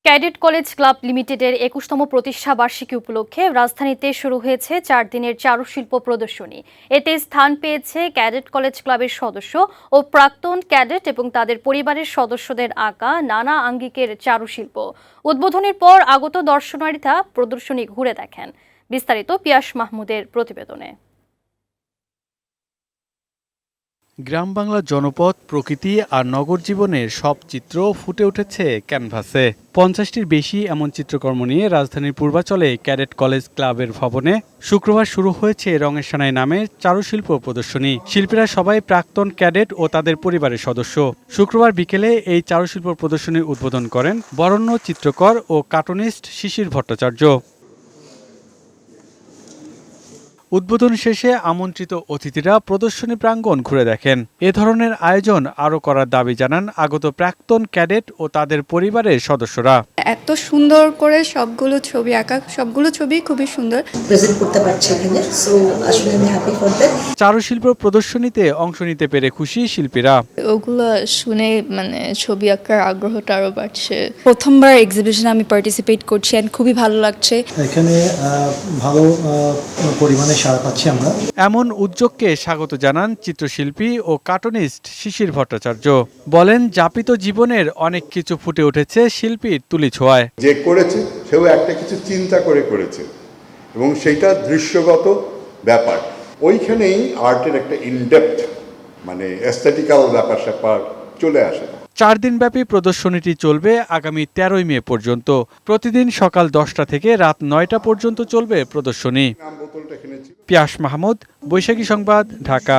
Cadet college club লিমিটেডের ২১তম প্রতিষ্ঠা বার্ষিকী উপলক্ষে রাজধানীতে শুরু হয়েছে ৪ দিনের চারুশিল্প প্রদর্শনী। এতে স্থান পেয়েছে ক্যাডেট কলেজ ক্লাবের সদস্য ও প্রাক্তন ক্যাডেট এবং তাদের পরিবারের সদস্যদের আঁকা নানা আঙ্গিকের চারুশিল্প। উদ্বোধনের পর আগত দর্শনার্থীরা প্রদর্শনী ঘুরে দেখেন। বিস্তারিত পিয়াস মাহমুদের প্রতিবেদনে। গ্রাম বাংলার জনপদ, প্রকৃতি আর নগর জীবনের সব চিত্র ফুটে উঠেছে ক্যানভাসে। ৫০টির বেশি এমন চিত্রকর্ম নিয়ে রাজধানীর পূর্বাচলে ক্যাডেট কলেজ ক্লাবের ভবনে শুক্রবার শুরু হয়েছে রঙের সানাই নামের চারুশিল্প প্রদর্শনী। শিল্পীরা সবাই প্রাক্তন ক্যাডেট ও তাদের পরিবারের সদস্য। শুক্রবার বিকেলে এই চারুশিল্প প্রদর্শনীর উদ্বোধন করেন বরেণ্য চিত্রকর ও কার্টুনিস্ট শিশির ভট্টাচার্য। উদ্বোধন শেষে আমন্ত্রিত অতিথিরা প্রদর্শনী প্রাঙ্গণ ঘুরে দেখেন। এ ধরনের আয়োজন আরও করার দাবি জানান আগত প্রাক্তন ক্যাডেট ও তাদের পরিবারের সদস্যরা। এত সুন্দর করে সবগুলো ছবি আঁকা, সবগুলো ছবি খুবই সুন্দর প্রেজেন্ট করতে পারছি এখানে, সো আসলে আমি হ্যাপি ফর দ্যাট। চারুশিল্প প্রদর্শনীতে অংশ নিতে পেরে খুশি শিল্পীরা। ওগুলো শুনে ছবি আঁকার আগ্রহটা আরো বাড়ছে। প্রথমবার এক্সিবিশনে আমি পার্টিসিপেট করছি এন্ড খুবই ভালো লাগছে। এখানে ভালো পরিমাণে সাড়া পাচ্ছি আমরা। এমন উদ্যোগকে স্বাগত জানান চিত্রশিল্পী ও কার্টুনিস্ট শিশির ভট্টাচার্য। বলেন, যাপিত জীবনের অনেক কিছু ফুটে উঠেছে শিল্পীর তুলি ছোঁয়ায়। যে করেছে সেও একটা কিছু চিন্তা করে করেছে এবং সেইটা দৃশ্যগত ব্যাপার। ওইখানেই আর্টের একটা ইনডেপথ এস্থেটিক্যাল ব্যাপার স্যাপার চলে আসে। 4 দিনব্যাপী প্রদর্শনীটি চলবে আগামী 13ই মে পর্যন্ত। প্রতিদিন সকাল 10টা থেকে রাত 9টা পর্যন্ত চলবে প্রদর্শনী। পিয়াস মাহমুদ, বৈশাখী সংবাদ, ঢাকা।